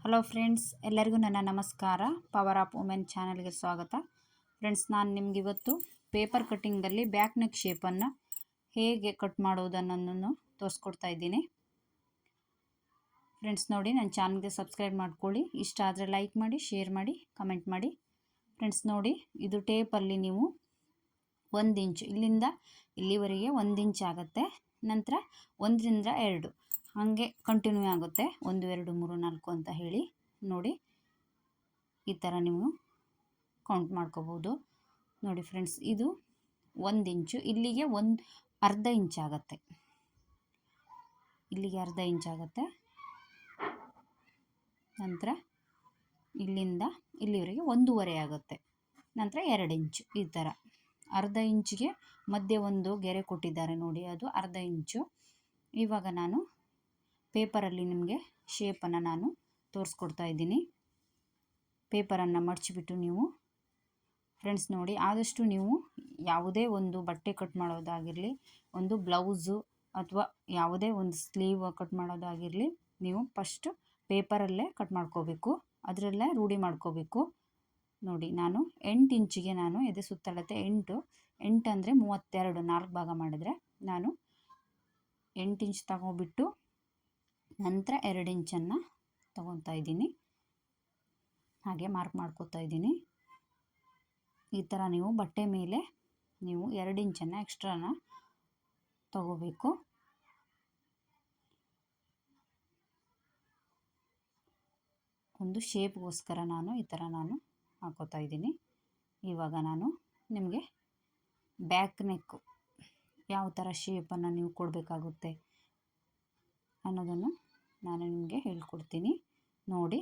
Hello friends, ಎಲ್ಲರಿಗೂ ನನ್ನ ನಮಸ್ಕಾರ. ಪವರ್ ಆಫ್ ವುಮೆನ್ ಚಾನಲ್ಗೆ ಸ್ವಾಗತ. ಫ್ರೆಂಡ್ಸ್, ನಾನು ನಿಮ್ಗೆ ಇವತ್ತು ಪೇಪರ್ ಕಟ್ಟಿಂಗಲ್ಲಿ ಬ್ಯಾಕ್ ನೆಕ್ ಶೇಪನ್ನು ಹೇಗೆ ಕಟ್ ಮಾಡೋದನ್ನು ತೋರಿಸ್ಕೊಡ್ತಾ ಇದ್ದೀನಿ. ಫ್ರೆಂಡ್ಸ್ ನೋಡಿ, ನನ್ನ ಚಾನಲ್ಗೆ ಸಬ್ಸ್ಕ್ರೈಬ್ ಮಾಡ್ಕೊಳ್ಳಿ. ಇಷ್ಟ ಆದರೆ ಲೈಕ್ ಮಾಡಿ, ಶೇರ್ ಮಾಡಿ, ಕಮೆಂಟ್ ಮಾಡಿ. ಫ್ರೆಂಡ್ಸ್ ನೋಡಿ, ಇದು ಟೇಪಲ್ಲಿ ನೀವು 1 ಇಂಚು ಇಲ್ಲಿಂದ ಇಲ್ಲಿವರೆಗೆ 1 ಇಂಚ್ ಆಗುತ್ತೆ. ನಂತರ 1 ರಿಂದ 2 ಹಾಗೆ ಕಂಟಿನ್ಯೂ ಆಗುತ್ತೆ. 1 2 3 4 ಅಂತ ಹೇಳಿ ನೋಡಿ, ಈ ಥರ ನೀವು ಕೌಂಟ್ ಮಾಡ್ಕೋಬೋದು. ನೋಡಿ ಫ್ರೆಂಡ್ಸ್, ಇದು 1 ಇಂಚು, ಇಲ್ಲಿಗೆ ಅರ್ಧ ಇಂಚ್ ಆಗುತ್ತೆ. ಇಲ್ಲಿಗೆ ಅರ್ಧ ಇಂಚ್ ಆಗುತ್ತೆ. ನಂತರ ಇಲ್ಲಿಂದ ಇಲ್ಲಿವರೆಗೆ 1.5 ಆಗುತ್ತೆ. ನಂತರ 2 ಇಂಚು. ಈ ಥರ ಅರ್ಧ ಇಂಚಿಗೆ ಮಧ್ಯೆ ಒಂದು ಗೆರೆ ಕೊಟ್ಟಿದ್ದಾರೆ ನೋಡಿ, ಅದು ಅರ್ಧ ಇಂಚು. ಇವಾಗ ನಾನು ಪೇಪರಲ್ಲಿ ನಿಮಗೆ ಶೇಪನ್ನು ನಾನು ತೋರಿಸ್ಕೊಡ್ತಾ ಇದ್ದೀನಿ. ಪೇಪರನ್ನು ಮಡಚಿಬಿಟ್ಟು ನೀವು ಫ್ರೆಂಡ್ಸ್ ನೋಡಿ, ಆದಷ್ಟು ನೀವು ಯಾವುದೇ ಒಂದು ಬಟ್ಟೆ ಕಟ್ ಮಾಡೋದಾಗಿರಲಿ, ಒಂದು ಬ್ಲೌಸು ಅಥವಾ ಯಾವುದೇ ಒಂದು ಸ್ಲೀವ್ ಕಟ್ ಮಾಡೋದಾಗಿರಲಿ, ನೀವು ಫಸ್ಟು ಪೇಪರಲ್ಲೇ ಕಟ್ ಮಾಡ್ಕೋಬೇಕು, ಅದರಲ್ಲೇ ರೂಢಿ ಮಾಡ್ಕೋಬೇಕು. ನೋಡಿ, ನಾನು 8 ಇಂಚಿಗೆ ನಾನು ಎದೆ ಸುತ್ತಳತೆ 8 ಅಂದರೆ 32, 4 ಭಾಗ ಮಾಡಿದರೆ ನಾನು 8 ಇಂಚ್ ತಗೊಬಿಟ್ಟು ನಂತರ 2 ಇಂಚನ್ನು ತಗೊತಾ ಇದ್ದೀನಿ. ಹಾಗೆ ಮಾರ್ಕ್ ಮಾಡ್ಕೋತಾ ಇದ್ದೀನಿ. ಈ ಥರ ನೀವು ಬಟ್ಟೆ ಮೇಲೆ ನೀವು 2 ಇಂಚನ್ನು ಎಕ್ಸ್ಟ್ರಾನ ತಗೋಬೇಕು. ಒಂದು ಶೇಪ್ಗೋಸ್ಕರ ನಾನು ಈ ಥರ ಹಾಕೋತಾ ಇದ್ದೀನಿ. ಇವಾಗ ನಾನು ನಿಮಗೆ ಬ್ಯಾಕ್ ನೆಕ್ಕು ಯಾವ ಥರ ಶೇಪನ್ನು ನೀವು ಕೊಡಬೇಕಾಗುತ್ತೆ ಅನ್ನೋದನ್ನು ನಾನು ನಿಮಗೆ ಹೇಳ್ಕೊಡ್ತೀನಿ. ನೋಡಿ,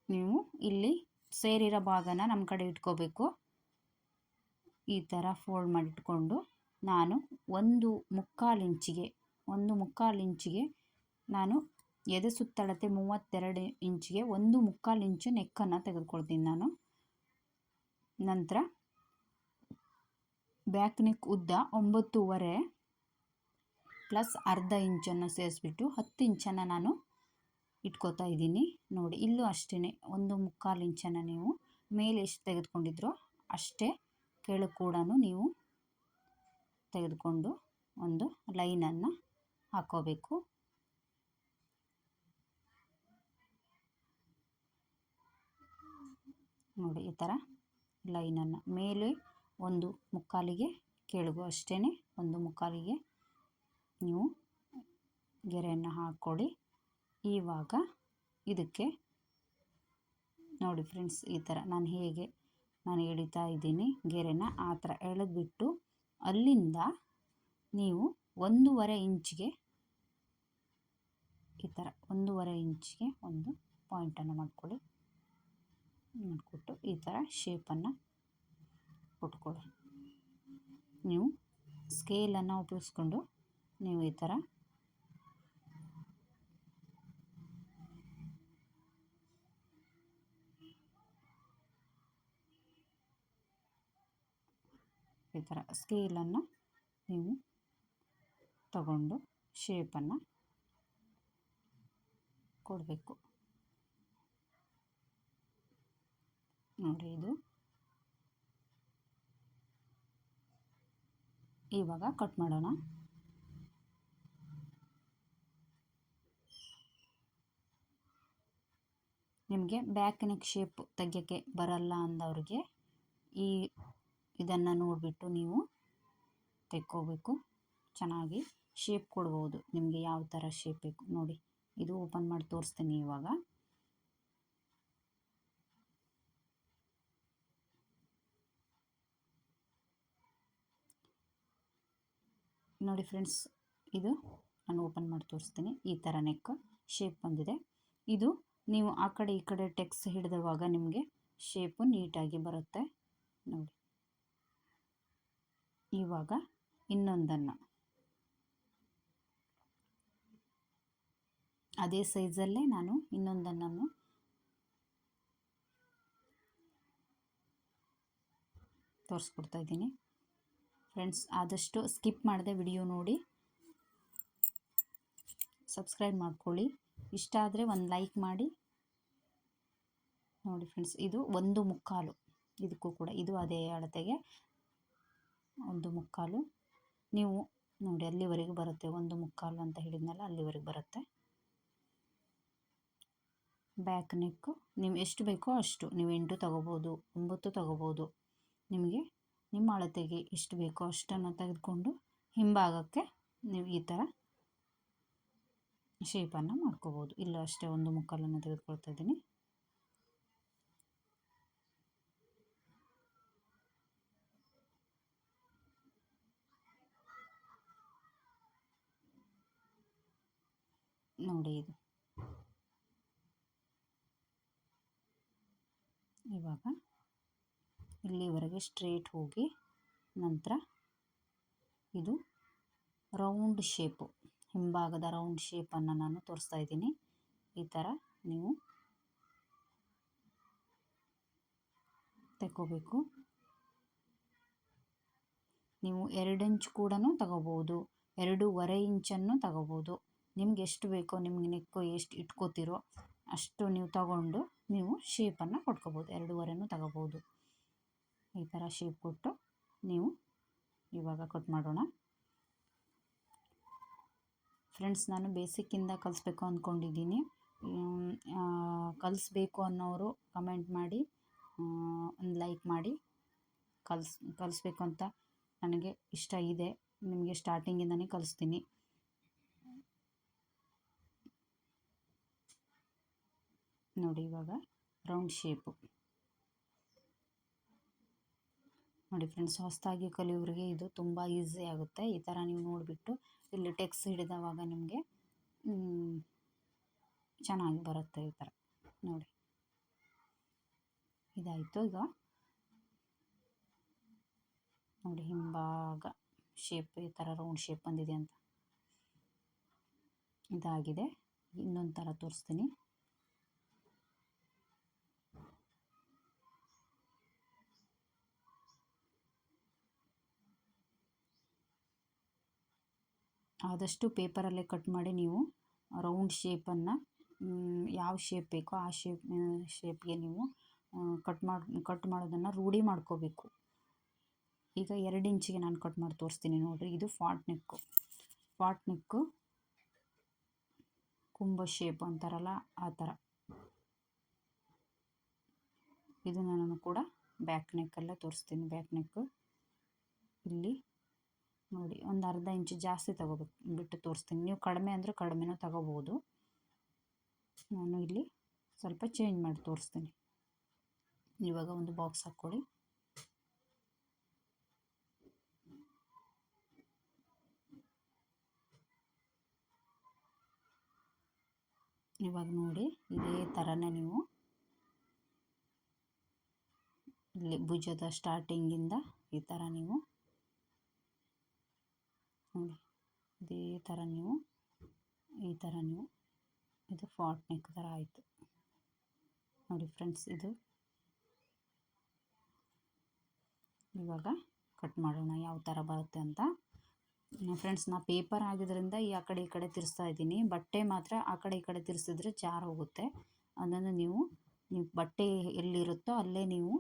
ನೀವು ಇಲ್ಲಿ ಸೇರಿರೋ ಭಾಗನ ನಮ್ಮ ಕಡೆ ಇಟ್ಕೋಬೇಕು. ಈ ಥರ ಫೋಲ್ಡ್ ಮಾಡಿಟ್ಕೊಂಡು ನಾನು 1.25 ಇಂಚಿಗೆ ನಾನು ಎದೆ ಸುತ್ತಳತೆ 32 ಇಂಚಿಗೆ 1.25 ಇಂಚು ನೆಕ್ಕನ್ನು ತೆಗೆದುಕೊಳ್ತೀನಿ ನಾನು. ನಂತರ ಬ್ಯಾಕ್ ನೆಕ್ ಉದ್ದ 9.5 ಪ್ಲಸ್ ಅರ್ಧ ಇಂಚನ್ನು ಸೇರಿಸ್ಬಿಟ್ಟು 10 ಇಂಚನ್ನು ನಾನು ಇಟ್ಕೋತಾ ಇದ್ದೀನಿ. ನೋಡಿ, ಇಲ್ಲೂ ಅಷ್ಟೇ 1.25 ಇಂಚನ್ನು ನೀವು ಮೇಲೆ ಎಷ್ಟು ತೆಗೆದುಕೊಂಡಿದ್ರೋ ಅಷ್ಟೇ ಕೆಳಗೆ ಕೂಡ ನೀವು ತೆಗೆದುಕೊಂಡು ಒಂದು ಲೈನನ್ನು ಹಾಕೋಬೇಕು. ನೋಡಿ, ಈ ಥರ ಲೈನನ್ನು ಮೇಲೆ 1.25ಗೆ ಕೆಳಗು ಅಷ್ಟೇ 1.25ಗೆ ನೀವು ಗೆರೆಯನ್ನು ಹಾಕ್ಕೊಳ್ಳಿ. ಇವಾಗ ಇದಕ್ಕೆ ನೋಡಿ ಫ್ರೆಂಡ್ಸ್, ಈ ಥರ ನಾನು ಎಳಿತಾ ಇದ್ದೀನಿ ಗೆರೆನ. ಆ ಥರ ಎಳೆದ್ಬಿಟ್ಟು ಅಲ್ಲಿಂದ ನೀವು 1.5 ಇಂಚಿಗೆ ಈ ಥರ 1.5 ಇಂಚಿಗೆ ಒಂದು ಪಾಯಿಂಟನ್ನು ಮಾಡಿಕೊಟ್ಟು ಈ ಥರ ಶೇಪನ್ನು ಕೊಟ್ಕೊಳ್ಳಿ. ನೀವು ಸ್ಕೇಲನ್ನು ಉಪಯೋಗಿಸ್ಕೊಂಡು ನೀವು ಈ ಥರ ಸ್ಕೇಲನ್ನು ನೀವು ತಗೊಂಡು ಶೇಪನ್ನು ಕೊಡಬೇಕು. ನೋಡಿ, ಇದು ಇವಾಗ ಕಟ್ ಮಾಡೋಣ. ನಿಮಗೆ ಬ್ಯಾಕ್ ನೆಕ್ ಶೇಪ್ ತೆಗೆಯೋಕ್ಕೆ ಬರಲ್ಲ ಅಂದವ್ರಿಗೆ ಇದನ್ನು ನೋಡಿಬಿಟ್ಟು ನೀವು ತೆಕ್ಕೋಬೇಕು. ಚೆನ್ನಾಗಿ ಶೇಪ್ ಕೊಡ್ಬೋದು. ನಿಮಗೆ ಯಾವ ಥರ ಶೇಪ್ ಬೇಕು ನೋಡಿ. ಇದು ಓಪನ್ ಮಾಡಿ ತೋರಿಸ್ತೀನಿ ಇವಾಗ. ನೋಡಿ ಫ್ರೆಂಡ್ಸ್, ಇದು ನಾನು ಓಪನ್ ಮಾಡಿ ತೋರಿಸ್ತೀನಿ. ಈ ಥರ ನೆಕ್ ಶೇಪ್ ಬಂದಿದೆ. ಇದು ನೀವು ಆ ಕಡೆ ಈ ಕಡೆ ಟೆಕ್ಸ್ ಹಿಡಿದುವಾಗ ನಿಮಗೆ ಶೇಪು ನೀಟಾಗಿ ಬರುತ್ತೆ ನೋಡಿ. ಇವಾಗ ಇನ್ನೊಂದನ್ನು ಅದೇ ಸೈಜಲ್ಲೇ ನಾನು ಇನ್ನೊಂದನ್ನು ತೋರಿಸ್ಕೊಡ್ತಾ ಇದ್ದೀನಿ. ಫ್ರೆಂಡ್ಸ್, ಆದಷ್ಟು ಸ್ಕಿಪ್ ಮಾಡದೆ ವಿಡಿಯೋ ನೋಡಿ, ಸಬ್ಸ್ಕ್ರೈಬ್ ಮಾಡ್ಕೊಳ್ಳಿ. ಇಷ್ಟ ಆದರೆ ಒಂದು ಲೈಕ್ ಮಾಡಿ. ನೋಡಿ ಫ್ರೆಂಡ್ಸ್, ಇದು 1/4, ಇದಕ್ಕೂ ಕೂಡ ಇದು ಅದೇ ಅಳತೆಗೆ 1/4. ನೀವು ನೋಡಿ ಅಲ್ಲಿವರೆಗೂ ಬರುತ್ತೆ, 1/4 ಅಂತ ಹೇಳಿದ್ನಲ್ಲ ಅಲ್ಲಿವರೆಗೆ ಬರುತ್ತೆ. ಬ್ಯಾಕ್ ನೆಕ್ಕು ನೀವು ಎಷ್ಟು ಬೇಕೋ ಅಷ್ಟು, ನೀವು 8 ತಗೋಬೋದು, 9 ತಗೋಬೋದು. ನಿಮಗೆ ನಿಮ್ಮ ಅಳತೆಗೆ ಎಷ್ಟು ಬೇಕೋ ಅಷ್ಟನ್ನು ತೆಗೆದುಕೊಂಡು ಹಿಂಭಾಗಕ್ಕೆ ನೀವು ಈ ಥರ ಶೇಪನ್ನು ಮಾಡ್ಕೋಬೋದು. ಇಲ್ಲ ಅಷ್ಟೇ 1/4 ತೆಗೆದುಕೊಳ್ತಾ ಇದ್ದೀನಿ. ನೋಡಿ ಇದು ಇವಾಗ ಇಲ್ಲಿವರೆಗೆ ಸ್ಟ್ರೇಟ್ ಹೋಗಿ ನಂತರ ಇದು ರೌಂಡ್ ಶೇಪು, ಹಿಂಭಾಗದ ರೌಂಡ್ ಶೇಪನ್ನು ನಾನು ತೋರಿಸ್ತಾ ಇದ್ದೀನಿ. ಈ ಥರ ನೀವು ತೆಕ್ಕೋಬೇಕು. ನೀವು 2 ಇಂಚ್ ಕೂಡ ತಗೋಬೋದು, 2.5 ಇಂಚನ್ನು ತಗೋಬೋದು. ನಿಮ್ಗೆ ಎಷ್ಟು ಬೇಕೋ, ನಿಮ್ಗೆ ನೆಕ್ಕು ಎಷ್ಟು ಇಟ್ಕೋತಿರೋ ಅಷ್ಟು ನೀವು ತಗೊಂಡು ನೀವು ಶೇಪನ್ನು ಕೊಟ್ಕೋಬೋದು. 2.5 ತಗೋಬೋದು. ಈ ಥರ ಶೇಪ್ ಕೊಟ್ಟು ನೀವು ಇವಾಗ ಕಟ್ ಮಾಡೋಣ. ಫ್ರೆಂಡ್ಸ್, ನಾನು ಬೇಸಿಕ್ಕಿಂದ ಕಲಿಸ್ಬೇಕು ಅಂದ್ಕೊಂಡಿದ್ದೀನಿ. ಕಲಿಸ್ಬೇಕು ಅನ್ನೋರು ಕಮೆಂಟ್ ಮಾಡಿ, ಒಂದು ಲೈಕ್ ಮಾಡಿ. ಕಲಿಸ್ಬೇಕು ಅಂತ ನನಗೆ ಇಷ್ಟ ಇದೆ. ನಿಮಗೆ ಸ್ಟಾರ್ಟಿಂಗಿಂದನೇ ಕಲಿಸ್ತೀನಿ. ನೋಡಿ ಇವಾಗ ರೌಂಡ್ ಶೇಪು. ನೋಡಿ ಫ್ರೆಂಡ್ಸ್, ಹೊಸದಾಗಿ ಕಲಿಯೋರಿಗೆ ಇದು ತುಂಬ ಈಸಿ ಆಗುತ್ತೆ. ಈ ಥರ ನೀವು ನೋಡಿಬಿಟ್ಟು ಇಲ್ಲಿ ಟೆಕ್ಸ್ ಹಿಡಿದವಾಗ ನಿಮಗೆ ಚೆನ್ನಾಗಿ ಬರುತ್ತೆ. ಈ ಥರ ನೋಡಿ, ಇದಾಯಿತು. ಈಗ ನೋಡಿ ಹಿಂಭಾಗ ಶೇಪ್ ಈ ಥರ ರೌಂಡ್ ಶೇಪ್ ಬಂದಿದೆ ಅಂತ ಇದಾಗಿದೆ. ಇನ್ನೊಂದು ಥರ ತೋರಿಸ್ತೀನಿ. ಆದಷ್ಟು ಪೇಪರಲ್ಲೇ ಕಟ್ ಮಾಡಿ ನೀವು ರೌಂಡ್ ಶೇಪನ್ನು ಯಾವ ಶೇಪ್ ಬೇಕೋ ಆ ಶೇಪ್ಗೆ ನೀವು ಕಟ್ ಮಾಡೋದನ್ನು ರೂಢಿ ಮಾಡ್ಕೋಬೇಕು. ಈಗ 2 ಇಂಚಿಗೆ ನಾನು ಕಟ್ ಮಾಡಿ ತೋರಿಸ್ತೀನಿ ನೋಡಿರಿ. ಇದು ಫಾಟ್ ನೆಕ್ಕು ಕುಂಭ ಶೇಪ್ ಅಂತಾರಲ್ಲ ಆ ಥರ. ಇದು ನಾನು ಕೂಡ ಬ್ಯಾಕ್ ನೆಕ್ಕಲ್ಲೇ ತೋರಿಸ್ತೀನಿ. ಬ್ಯಾಕ್ ನೆಕ್ಕು ಇಲ್ಲಿ ನೋಡಿ ಒಂದು ಅರ್ಧ ಇಂಚು ಜಾಸ್ತಿ ಬಿಟ್ಟು ತೋರಿಸ್ತೀನಿ. ನೀವು ಕಡಿಮೆ ಅಂದರೆ ಕಡಿಮೆನೂ ತಗೋಬೋದು. ನಾನು ಇಲ್ಲಿ ಸ್ವಲ್ಪ ಚೇಂಜ್ ಮಾಡಿ ತೋರಿಸ್ತೀನಿ. ಇವಾಗ ಒಂದು ಬಾಕ್ಸ್ ಹಾಕ್ಕೊಳ್ಳಿ. ಇವಾಗ ನೋಡಿ ಇದೇ ಥರನೇ ನೀವು ಇಲ್ಲಿ ಭುಜದ ಸ್ಟಾರ್ಟಿಂಗಿಂದ ಈ ಥರ ನೀವು ನೋಡಿ ಇದೇ ಥರ ನೀವು ಈ ಥರ ನೀವು ಇದು ಫಾಟ್ ನೆಕ್ ಥರ ಆಯಿತು ನೋಡಿ ಫ್ರೆಂಡ್ಸ್. ಇದು ಇವಾಗ ಕಟ್ ಮಾಡೋಣ ಯಾವ ಥರ ಬರುತ್ತೆ ಅಂತ. ಫ್ರೆಂಡ್ಸ್, ನಾ ಪೇಪರ್ ಆಗಿದ್ದರಿಂದ ಆ ಕಡೆ ಈ ಕಡೆ ತಿರ್ಸ್ತಾ ಇದ್ದೀನಿ. ಬಟ್ಟೆ ಮಾತ್ರ ಆ ಕಡೆ ಈ ಕಡೆ ತಿರ್ಸಿದ್ರೆ ಜಾರ್ ಹೋಗುತ್ತೆ. ಅದನ್ನು ನೀವು ಬಟ್ಟೆ ಎಲ್ಲಿರುತ್ತೋ ಅಲ್ಲೇ ನೀವು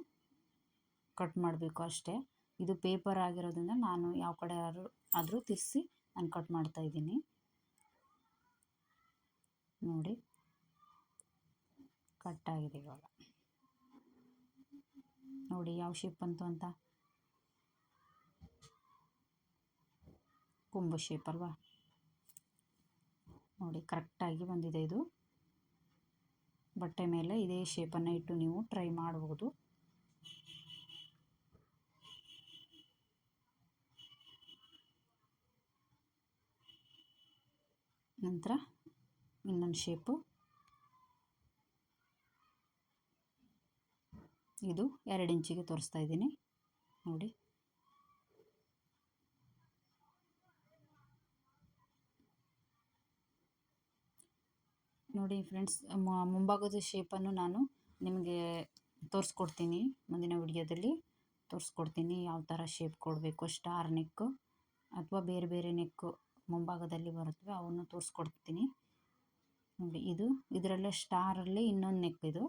ಕಟ್ ಮಾಡಬೇಕು ಅಷ್ಟೇ. ಇದು ಪೇಪರ್ ಆಗಿರೋದ್ರಿಂದ ನಾನು ಯಾವ ಕಡೆ ಆದರೂ ತಿರ್ಸಿ ನಾನು ಕಟ್ ಮಾಡ್ತಾ ಇದ್ದೀನಿ. ನೋಡಿ ಕಟ್ ಆಗಿದೆ. ಇವಾಗ ನೋಡಿ ಯಾವ ಶೇಪ್ ಬಂತು ಅಂತ. ಕುಂಭ ಶೇಪ್ ಅಲ್ವಾ? ನೋಡಿ ಕರೆಕ್ಟಾಗಿ ಬಂದಿದೆ. ಇದು ಬಟ್ಟೆ ಮೇಲೆ ಇದೇ ಶೇಪನ್ನು ಇಟ್ಟು ನೀವು ಟ್ರೈ ಮಾಡ್ಬೋದು. ನಂತರ ಇನ್ನೊಂದು ಶೇಪು, ಇದು 2 ಇಂಚಿಗೆ ತೋರಿಸ್ತಾ ಇದ್ದೀನಿ ನೋಡಿ. ನೋಡಿ ಫ್ರೆಂಡ್ಸ್, ಮುಂಭಾಗದ ಶೇಪನ್ನು ನಾನು ನಿಮಗೆ ತೋರಿಸ್ಕೊಡ್ತೀನಿ. ಮುಂದಿನ ವಿಡಿಯೋದಲ್ಲಿ ತೋರಿಸ್ಕೊಡ್ತೀನಿ ಯಾವ ಥರ ಶೇಪ್ ಕೊಡಬೇಕು. ಸ್ಟಾರ್ ನೆಕ್ಕು ಅಥವಾ ಬೇರೆ ಬೇರೆ ನೆಕ್ಕು ಮುಂಭಾಗದಲ್ಲಿ ಬರುತ್ತವೆ, ಅವನ್ನು ತೋರಿಸ್ಕೊಡ್ತೀನಿ. ನೋಡಿ ಇದು ಇದರಲ್ಲೇ ಸ್ಟಾರಲ್ಲಿ ಇನ್ನೊಂದು ನೆಕ್ ಇದು.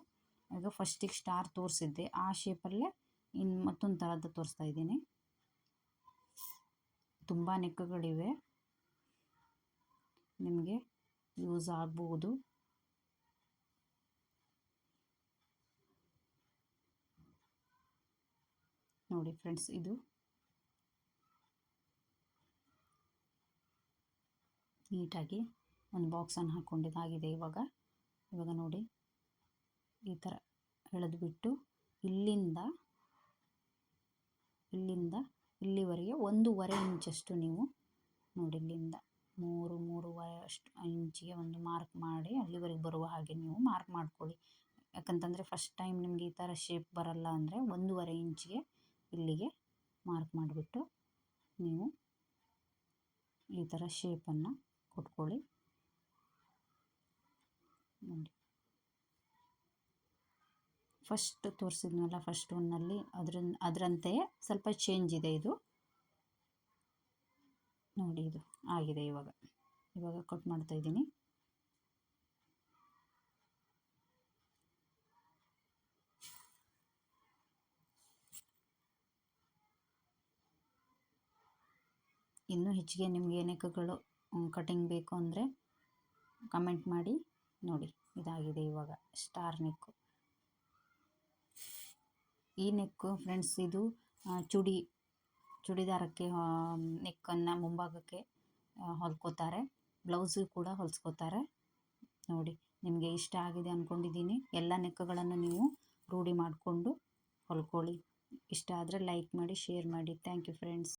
ಈಗ ಫಸ್ಟಿಗೆ ಸ್ಟಾರ್ ತೋರಿಸಿದ್ದೆ ಆ ಶೇಪಲ್ಲೇ ಇನ್ನು ಮತ್ತೊಂದು ಥರದ್ದು ತೋರಿಸ್ತಾ ಇದ್ದೀನಿ. ತುಂಬ ನೆಕ್ಗಳಿವೆ, ನಿಮಗೆ ಯೂಸ್ ಆಗ್ಬೋದು. ನೋಡಿ ಫ್ರೆಂಡ್ಸ್, ಇದು ನೀಟಾಗಿ ಒಂದು ಬಾಕ್ಸನ್ನು ಹಾಕ್ಕೊಂಡಿದ್ದಾಗಿದೆ. ಇವಾಗ ನೋಡಿ ಈ ಥರ ಎಳೆದುಬಿಟ್ಟು ಇಲ್ಲಿಂದ ಇಲ್ಲಿವರೆಗೆ 1.5 ಇಂಚಷ್ಟು ನೀವು ನೋಡಿ, ಇಲ್ಲಿಂದ 3.5 ಅಷ್ಟು ಇಂಚಿಗೆ ಒಂದು ಮಾರ್ಕ್ ಮಾಡಿ ಅಲ್ಲಿವರೆಗೆ ಬರುವ ಹಾಗೆ ನೀವು ಮಾರ್ಕ್ ಮಾಡ್ಕೊಳ್ಳಿ. ಯಾಕಂತಂದರೆ ಫಸ್ಟ್ ಟೈಮ್ ನಿಮಗೆ ಈ ಥರ ಶೇಪ್ ಬರಲ್ಲ ಅಂದರೆ 1.5 ಇಂಚಿಗೆ ಇಲ್ಲಿಗೆ ಮಾರ್ಕ್ ಮಾಡಿಬಿಟ್ಟು ನೀವು ಈ ಥರ ಶೇಪನ್ನು ಕೊಟ್ಕೊಳ್ಳಿ. ನೋಡಿ, ಫಸ್ಟ್ ತೋರಿಸಿದ್ನಲ್ಲ, ಫಸ್ಟ್ ಒನ್ನಲ್ಲಿ ಅದರಂತೆಯೇ ಸ್ವಲ್ಪ ಚೇಂಜ್ ಇದೆ ಇದು. ನೋಡಿ ಇದು ಆಗಿದೆ. ಇವಾಗ ಕಟ್ ಮಾಡ್ತಾ ಇದ್ದೀನಿ. ಇನ್ನೂ ಹೆಚ್ಚಿಗೆ ನಿಮಗೆ ನೆಕ್ಗಳು ಕಟಿಂಗ್ ಬೇಕು ಅಂದರೆ ಕಮೆಂಟ್ ಮಾಡಿ. ನೋಡಿ ಇದಾಗಿದೆ ಇವಾಗ ಸ್ಟಾರ್ ನೆಕ್ಕು. ಈ ನೆಕ್ಕು ಫ್ರೆಂಡ್ಸ್ ಇದು ಚೂಡಿದಾರಕ್ಕೆ ನೆಕ್ಕನ್ನು ಮುಂಭಾಗಕ್ಕೆ ಹೊಲ್ಕೋತಾರೆ, ಬ್ಲೌಸು ಕೂಡ ಹೊಲಿಸ್ಕೋತಾರೆ. ನೋಡಿ, ನಿಮಗೆ ಇಷ್ಟ ಆಗಿದೆ ಅಂದ್ಕೊಂಡಿದ್ದೀನಿ. ಎಲ್ಲ ನೆಕ್ಗಳನ್ನು ನೀವು ರೂಢಿ ಮಾಡಿಕೊಂಡು ಹೊಲ್ಕೊಳ್ಳಿ. ಇಷ್ಟ ಆದರೆ ಲೈಕ್ ಮಾಡಿ, ಶೇರ್ ಮಾಡಿ. Thank you friends.